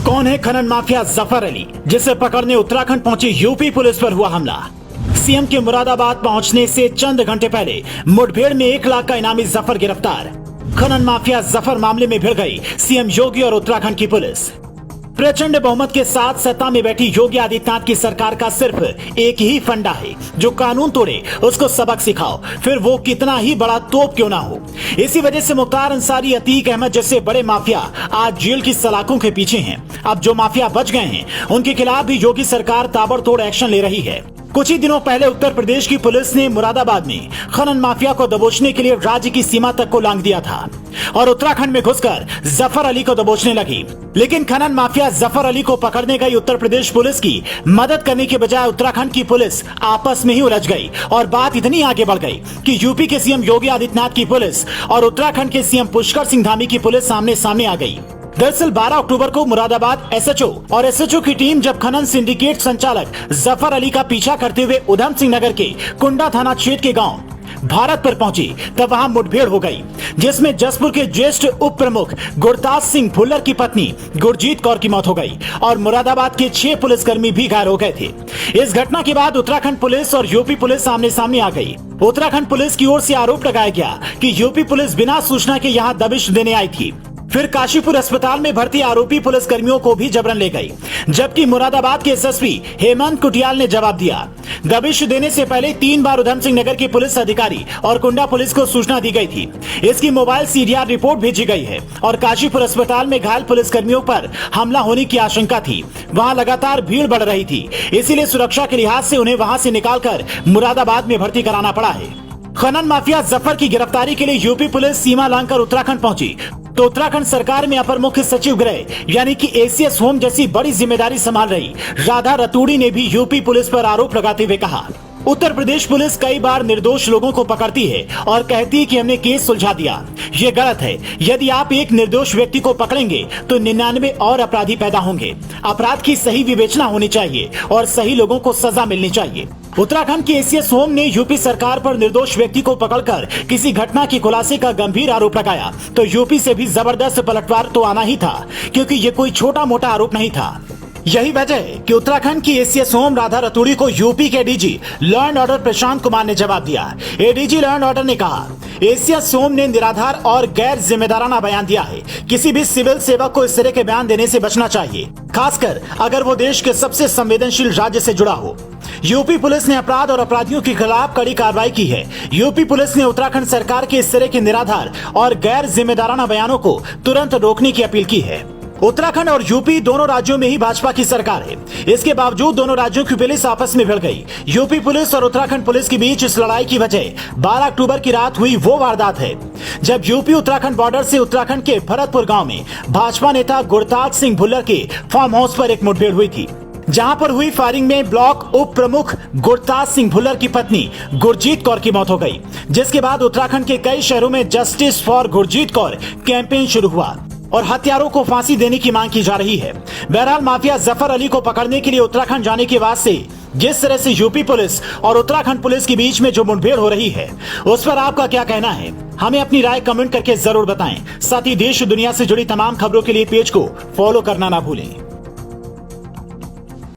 कौन है खनन माफिया जफर अली, जिसे पकड़ने उत्तराखंड पहुंची यूपी पुलिस पर हुआ हमला। सीएम के मुरादाबाद पहुंचने से चंद घंटे पहले मुठभेड़ में 1 लाख का इनामी जफर गिरफ्तार। खनन माफिया जफर मामले में भिड़ गई सीएम योगी और उत्तराखंड की पुलिस। प्रचंड बहुमत के साथ सत्ता में बैठी योगी आदित्यनाथ की सरकार का सिर्फ एक ही फंडा है, जो कानून तोड़े उसको सबक सिखाओ, फिर वो कितना ही बड़ा तोप क्यों ना हो। इसी वजह से मुख्तार अंसारी, अतीक अहमद जैसे बड़े माफिया आज जेल की सलाखों के पीछे हैं। अब जो माफिया बच गए हैं उनके खिलाफ भी योगी सरकार ताबड़तोड़ एक्शन ले रही है। कुछ ही दिनों पहले उत्तर प्रदेश की पुलिस ने मुरादाबाद में खनन माफिया को दबोचने के लिए राज्य की सीमा तक को लांघ दिया था और उत्तराखंड में घुसकर जफर अली को दबोचने लगी। लेकिन खनन माफिया जफर अली को पकड़ने गई उत्तर प्रदेश पुलिस की मदद करने के बजाय उत्तराखंड की पुलिस आपस में ही उलझ गई और बात इतनी आगे बढ़ गई कि यूपी के सीएम योगी आदित्यनाथ की पुलिस और उत्तराखंड के सीएम पुष्कर सिंह धामी की पुलिस आमने सामने आ गई। दरअसल 12 अक्टूबर को मुरादाबाद एसएचओ और एसएचओ की टीम जब खनन सिंडिकेट संचालक जफर अली का पीछा करते हुए उधम सिंह नगर के कुंडा थाना क्षेत्र के गांव भारत पर पहुंची, तब वहां मुठभेड़ हो गई, जिसमें जसपुर के ज्येष्ठ उप प्रमुख गुरताज सिंह भुल्लर की पत्नी गुरजीत कौर की मौत हो गई और मुरादाबाद के 6 पुलिसकर्मी भी घायल हो गए थे। इस घटना के बाद उत्तराखंड पुलिस और यूपी पुलिस आमने सामने आ गई। उत्तराखंड पुलिस की ओर से आरोप लगाया गया कि यूपी पुलिस बिना सूचना के यहाँ दबिश देने आई थी। फिर काशीपुर अस्पताल में भर्ती आरोपी पुलिस कर्मियों को भी जबरन ले गई, जबकि मुरादाबाद के एसएसपी हेमंत कुटियाल ने जवाब दिया। दबिश देने से पहले 3 बार उधम सिंह नगर के पुलिस अधिकारी और कुंडा पुलिस को सूचना दी गई थी। इसकी मोबाइल सीडीआर रिपोर्ट भेजी गई है और काशीपुर अस्पताल में घायल पुलिस कर्मियों पर हमला होने की आशंका थी। वहां लगातार भीड़ बढ़ रही थी, इसीलिए सुरक्षा के लिहाज से उन्हें वहां से निकालकर मुरादाबाद में भर्ती कराना पड़ा है। खनन माफिया जफर की गिरफ्तारी के लिए यूपी पुलिस सीमा लांघकर उत्तराखंड पहुंची तो उत्तराखंड सरकार में अपर मुख्य सचिव गृह यानी कि एसीएस होम जैसी बड़ी जिम्मेदारी संभाल रही राधा रतूड़ी ने भी यूपी पुलिस पर आरोप लगाते हुए कहा, उत्तर प्रदेश पुलिस कई बार निर्दोष लोगों को पकड़ती है और कहती है कि हमने केस सुलझा दिया। ये गलत है। यदि आप एक निर्दोष व्यक्ति को पकड़ेंगे तो 99 और अपराधी पैदा होंगे। अपराध की सही विवेचना होनी चाहिए और सही लोगों को सजा मिलनी चाहिए। उत्तराखंड के एसीएस होम ने यूपी सरकार पर निर्दोष व्यक्ति को पकड़कर किसी घटना के खुलासे का गंभीर आरोप लगाया तो यूपी से भी जबरदस्त पलटवार तो आना ही था, क्योंकि ये कोई छोटा मोटा आरोप नहीं था। यही वजह है कि उत्तराखंड की एसीएस होम राधा रतूड़ी को यूपी के DG law and order Prashant Kumar ने जवाब दिया। एडीजी लॉ एंड ऑर्डर ने कहा, एसीएस होम ने निराधार और गैर जिम्मेदाराना बयान दिया है। किसी भी सिविल सेवक को इस तरह के बयान देने से बचना चाहिए, खासकर अगर वो देश के सबसे संवेदनशील राज्य से जुड़ा हो। यूपी पुलिस ने अपराध और अपराधियों के खिलाफ कड़ी कार्रवाई की है। यूपी पुलिस ने उत्तराखंड सरकार के इस तरह के निराधार और गैर जिम्मेदाराना बयानों को तुरंत रोकने की अपील की है। उत्तराखंड और यूपी दोनों राज्यों में ही भाजपा की सरकार है। इसके बावजूद दोनों राज्यों की पुलिस आपस में भिड़ गई। यूपी पुलिस और उत्तराखंड पुलिस के बीच इस लड़ाई की वजह 12 अक्टूबर की रात हुई वो वारदात है जब यूपी उत्तराखंड बॉर्डर से उत्तराखंड के भरतपुर गांव में भाजपा नेता गुरताज सिंह भुल्लर के फार्म हाउस पर एक मुठभेड़ हुई थी, जहां पर हुई फायरिंग में ब्लॉक उप प्रमुख गुरताज सिंह भुल्लर की पत्नी गुरजीत कौर की मौत हो गई। जिसके बाद उत्तराखंड के कई शहरों में justice for Gurjeet Kaur campaign शुरू हुआ और हत्यारों को फांसी देने की मांग की जा रही है। बहरहाल माफिया जफर अली को पकड़ने के लिए उत्तराखंड जाने के वास्ते जिस तरह से यूपी पुलिस और उत्तराखंड पुलिस के बीच में जो मुठभेड़ हो रही है, उस पर आपका क्या कहना है? हमें अपनी राय कमेंट करके जरूर बताएं। साथ ही देश दुनिया से जुड़ी तमाम खबरों के लिए पेज को फॉलो करना ना भूलें।